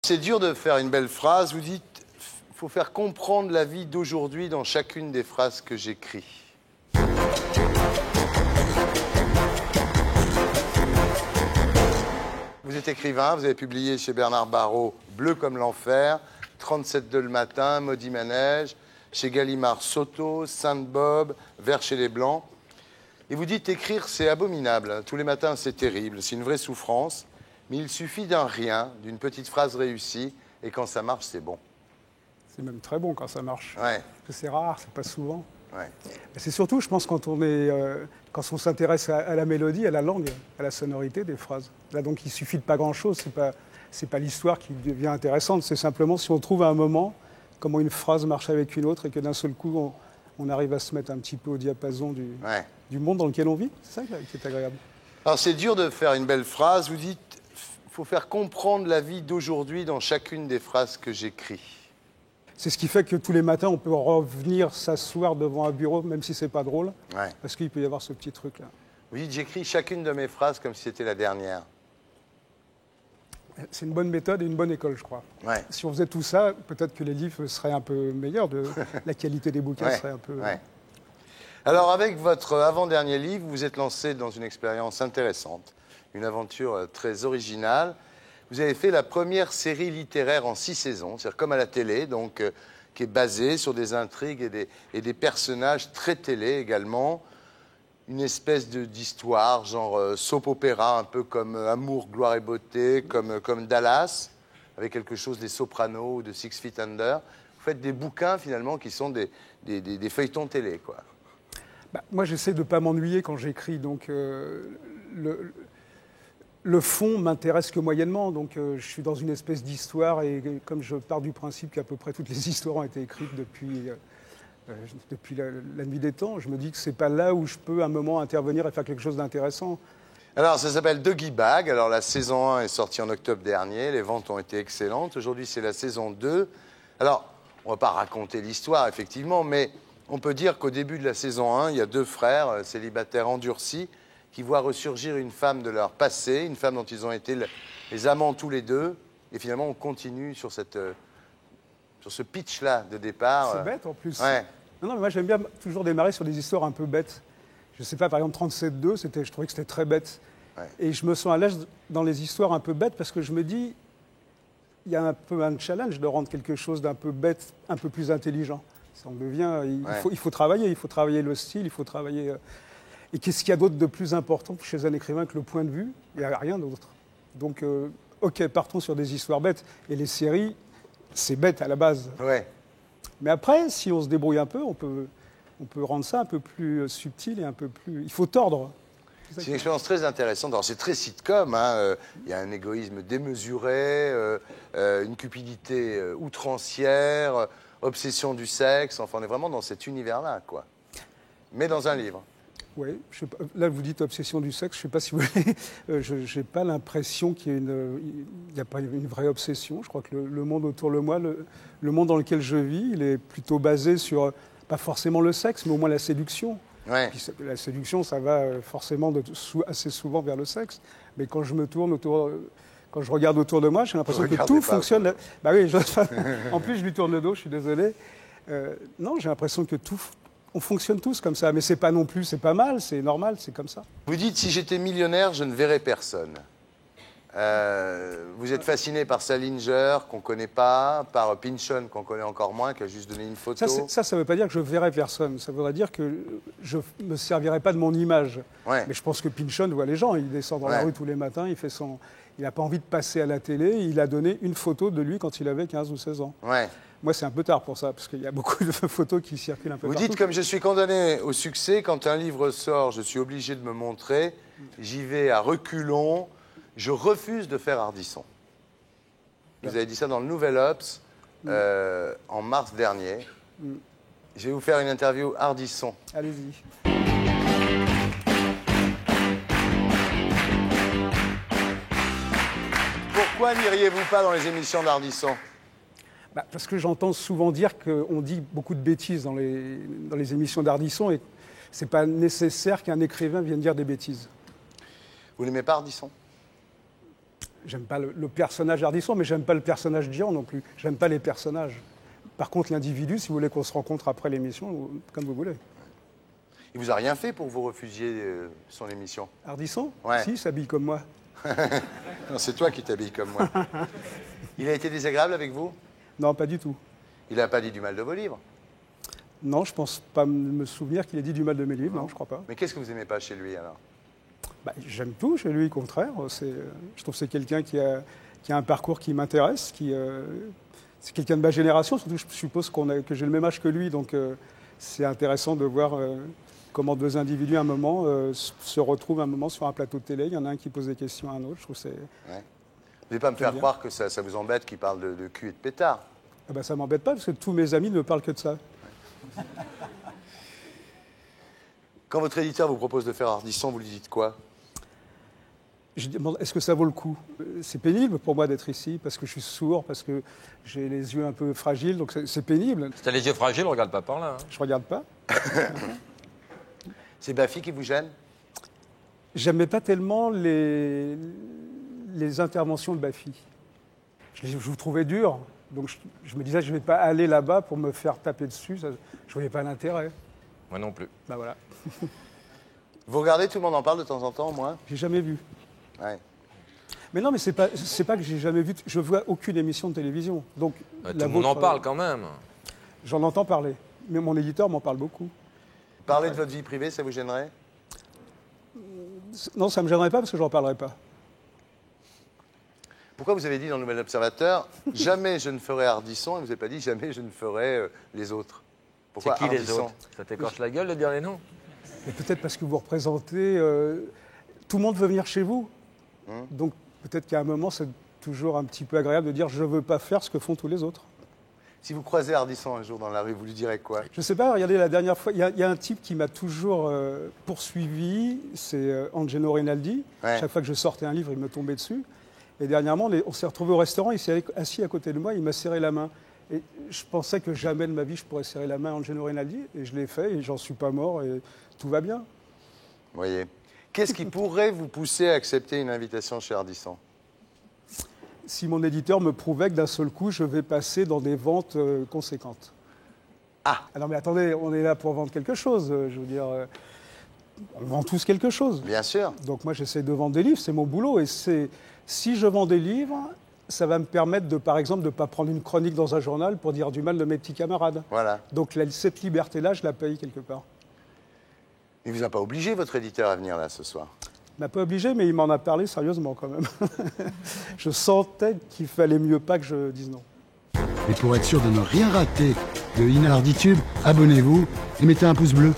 C'est dur de faire une belle phrase. Vous dites, il faut faire comprendre la vie d'aujourd'hui dans chacune des phrases que j'écris. Vous êtes écrivain, vous avez publié chez Bernard Barrault Bleu comme l'enfer, 37 le matin, Maudit manège, chez Gallimard Soto, Sainte-Bob, Vert chez les Blancs. Et vous dites, écrire, c'est abominable. Tous les matins, c'est terrible, c'est une vraie souffrance. Mais il suffit d'un rien, d'une petite phrase réussie, et quand ça marche, c'est bon. C'est même très bon quand ça marche. Ouais. Parce que c'est rare, c'est pas souvent. Ouais. C'est surtout, je pense, quand on s'intéresse à la mélodie, à la langue, à la sonorité des phrases. Là, donc, il suffit de pas grand-chose. C'est pas l'histoire qui devient intéressante. C'est simplement si on trouve à un moment comment une phrase marche avec une autre et que d'un seul coup, on arrive à se mettre un petit peu au diapason du monde dans lequel on vit. C'est ça qui est agréable. Alors, c'est dur de faire une belle phrase. Vous dites, il faut faire comprendre la vie d'aujourd'hui dans chacune des phrases que j'écris. C'est ce qui fait que tous les matins, on peut revenir s'asseoir devant un bureau, même si c'est pas drôle, parce qu'il peut y avoir ce petit truc-là. Vous dites, j'écris chacune de mes phrases comme si c'était la dernière. C'est une bonne méthode et une bonne école, je crois. Ouais. Si on faisait tout ça, peut-être que les livres seraient un peu meilleurs, la qualité des bouquins serait un peu... Ouais. Alors, avec votre avant-dernier livre, vous vous êtes lancé dans une expérience intéressante, une aventure très originale. Vous avez fait la première série littéraire en 6 saisons, c'est-à-dire comme à la télé, donc qui est basée sur des intrigues et des personnages très télé également. Une espèce d'histoire, genre soap opéra, un peu comme Amour, gloire et beauté, comme Dallas, avec quelque chose des Sopranos ou de Six Feet Under. Vous faites des bouquins finalement qui sont des feuilletons télé, quoi. Moi, j'essaie de ne pas m'ennuyer quand j'écris, donc le fond m'intéresse que moyennement, donc je suis dans une espèce d'histoire et comme je pars du principe qu'à peu près toutes les histoires ont été écrites depuis la nuit des temps, je me dis que c'est pas là où je peux à un moment intervenir et faire quelque chose d'intéressant. Alors, ça s'appelle Doggy Bag. Alors, la saison 1 est sortie en octobre dernier. Les ventes ont été excellentes. Aujourd'hui, c'est la saison 2. Alors, on ne va pas raconter l'histoire, effectivement, mais on peut dire qu'au début de la saison 1, il y a 2 frères célibataires endurcis qui voient ressurgir une femme de leur passé, une femme dont ils ont été les amants tous les deux. Et finalement, on continue sur ce pitch-là de départ. C'est bête, en plus. Ouais. Non, mais moi, j'aime bien toujours démarrer sur des histoires un peu bêtes. Je sais pas, par exemple, 37-2, je trouvais que c'était très bête. Ouais. Et je me sens à l'aise dans les histoires un peu bêtes parce que je me dis, il y a un peu un challenge de rendre quelque chose d'un peu bête, un peu plus intelligent. Ça en devient, il faut travailler le style, il faut travailler... Et qu'est-ce qu'il y a d'autre de plus important chez un écrivain que le point de vue? Il n'y a rien d'autre. Donc, OK, partons sur des histoires bêtes. Et les séries, c'est bête à la base. Ouais. Mais après, si on se débrouille un peu, on peut rendre ça un peu plus subtil et un peu plus... Il faut tordre. C'est une expérience très intéressante. Alors, c'est très sitcom. Il y a un égoïsme démesuré, une cupidité outrancière, obsession du sexe. Enfin, on est vraiment dans cet univers-là, quoi. Mais dans un livre. Oui, là vous dites obsession du sexe, je ne sais pas si vous voulez, je n'ai pas l'impression qu'il y a pas une vraie obsession. Je crois que le monde autour de moi, le monde dans lequel je vis, il est plutôt basé sur, pas forcément le sexe, mais au moins la séduction. Ouais. Puis, la séduction, ça va forcément assez souvent vers le sexe. Mais quand je me tourne quand je regarde autour de moi, j'ai l'impression que tout fonctionne. Bah oui, en plus je lui tourne le dos, je suis désolé. Non, j'ai l'impression que on fonctionne tous comme ça, mais c'est pas non plus, c'est pas mal, c'est normal, c'est comme ça. Vous dites, si j'étais millionnaire, je ne verrais personne. Vous êtes fasciné par Salinger, qu'on ne connaît pas, par Pynchon, qu'on connaît encore moins, qui a juste donné une photo. Ça veut pas dire que je verrais personne. Ça voudrait dire que je ne me servirais pas de mon image. Ouais. Mais je pense que Pynchon voit les gens. Il descend dans la rue tous les matins, il n'a pas envie de passer à la télé. Il a donné une photo de lui quand il avait 15 ou 16 ans. Ouais. Moi, c'est un peu tard pour ça, parce qu'il y a beaucoup de photos qui circulent un peu partout. Vous dites, comme je suis condamné au succès, quand un livre sort, je suis obligé de me montrer, j'y vais à reculons, je refuse de faire Ardisson. Vous avez dit ça dans le Nouvel Obs, en mars dernier. Je vais vous faire une interview Ardisson. Allez-y. Pourquoi n'iriez-vous pas dans les émissions d'Ardisson ? Parce que j'entends souvent dire qu'on dit beaucoup de bêtises dans les émissions d'Ardisson et ce n'est pas nécessaire qu'un écrivain vienne dire des bêtises. Vous n'aimez pas Ardisson ? J'aime pas le personnage Ardisson, mais j'aime pas le personnage Dian non plus. J'aime pas les personnages. Par contre, l'individu, si vous voulez qu'on se rencontre après l'émission, comme vous voulez. Il vous a rien fait pour que vous refusiez son émission? Ardisson? Ouais. Si, il s'habille comme moi. Non, c'est toi qui t'habilles comme moi. Il a été désagréable avec vous? Non, pas du tout. Il n'a pas dit du mal de vos livres? Non, je pense pas me souvenir qu'il ait dit du mal de mes livres, non, je crois pas. Mais qu'est-ce que vous n'aimez pas chez lui alors? Bah, j'aime tout chez lui, au contraire. Je trouve que c'est quelqu'un qui a un parcours qui m'intéresse, c'est quelqu'un de ma génération, surtout je suppose que j'ai le même âge que lui, donc c'est intéressant de voir comment deux individus à un moment se retrouvent un moment sur un plateau de télé. Il y en a un qui pose des questions à un autre. Je trouve que c'est... Ouais. Vous ne voulez pas me faire croire que ça vous embête qu'il parle de cul et de pétard? Ah bah, ça ne m'embête pas, parce que tous mes amis ne me parlent que de ça. Quand votre éditeur vous propose de faire Ardisson, vous lui dites quoi? Je demande, est-ce que ça vaut le coup? C'est pénible pour moi d'être ici, parce que je suis sourd, parce que j'ai les yeux un peu fragiles, donc c'est pénible. Si t'as les yeux fragiles, regarde pas par là. Hein. Je regarde pas. C'est Baffy qui vous gêne? J'aimais pas tellement les interventions de Baffy. Je vous trouvais dur, donc je me disais je ne vais pas aller là-bas pour me faire taper dessus, je ne voyais pas l'intérêt. Moi non plus. Ben voilà. Vous regardez, tout le monde en parle de temps en temps, au moins? J'ai jamais vu. Ouais. Mais non, mais c'est pas que j'ai jamais vu. Je vois aucune émission de télévision. Donc Tout le monde en parle quand même. J'en entends parler. Mais mon éditeur m'en parle beaucoup. Parler de votre vie privée, ça vous gênerait? Non, ça ne me gênerait pas parce que je n'en parlerai pas. Pourquoi vous avez dit dans le Nouvel Observateur jamais je ne ferai Ardisson et vous n'avez pas dit jamais je ne ferai les autres? Pourquoi C'est qui les Ardisson? autres? Ça t'écorche la gueule de dire les noms? Mais peut-être parce que vous représentez. Tout le monde veut venir chez vous. Donc peut-être qu'à un moment, c'est toujours un petit peu agréable de dire je ne veux pas faire ce que font tous les autres. Si vous croisez Ardisson un jour dans la rue, vous lui direz quoi? Je ne sais pas, regardez, la dernière fois, il y a un type qui m'a toujours poursuivi, c'est Angelo Rinaldi. Ouais. Chaque fois que je sortais un livre, il me tombait dessus. Et dernièrement, on s'est retrouvés au restaurant, il s'est assis à côté de moi, il m'a serré la main. Et je pensais que jamais de ma vie je pourrais serrer la main à Angelo Rinaldi, et je l'ai fait, et j'en suis pas mort, et tout va bien. Vous voyez. Qu'est-ce qui pourrait vous pousser à accepter une invitation chez Ardisson? Si mon éditeur me prouvait que d'un seul coup, je vais passer dans des ventes conséquentes. Ah! Alors mais attendez, on est là pour vendre quelque chose, je veux dire, on vend tous quelque chose. Bien sûr. Donc moi j'essaie de vendre des livres, c'est mon boulot, et si je vends des livres, ça va me permettre de, par exemple, de ne pas prendre une chronique dans un journal pour dire du mal de mes petits camarades. Voilà. Donc cette liberté-là, je la paye quelque part. Il ne vous a pas obligé, votre éditeur, à venir là ce soir? Il m'a pas obligé, mais il m'en a parlé sérieusement quand même. Je sentais qu'il fallait mieux pas que je dise non. Et pour être sûr de ne rien rater de Inarditube, abonnez-vous et mettez un pouce bleu.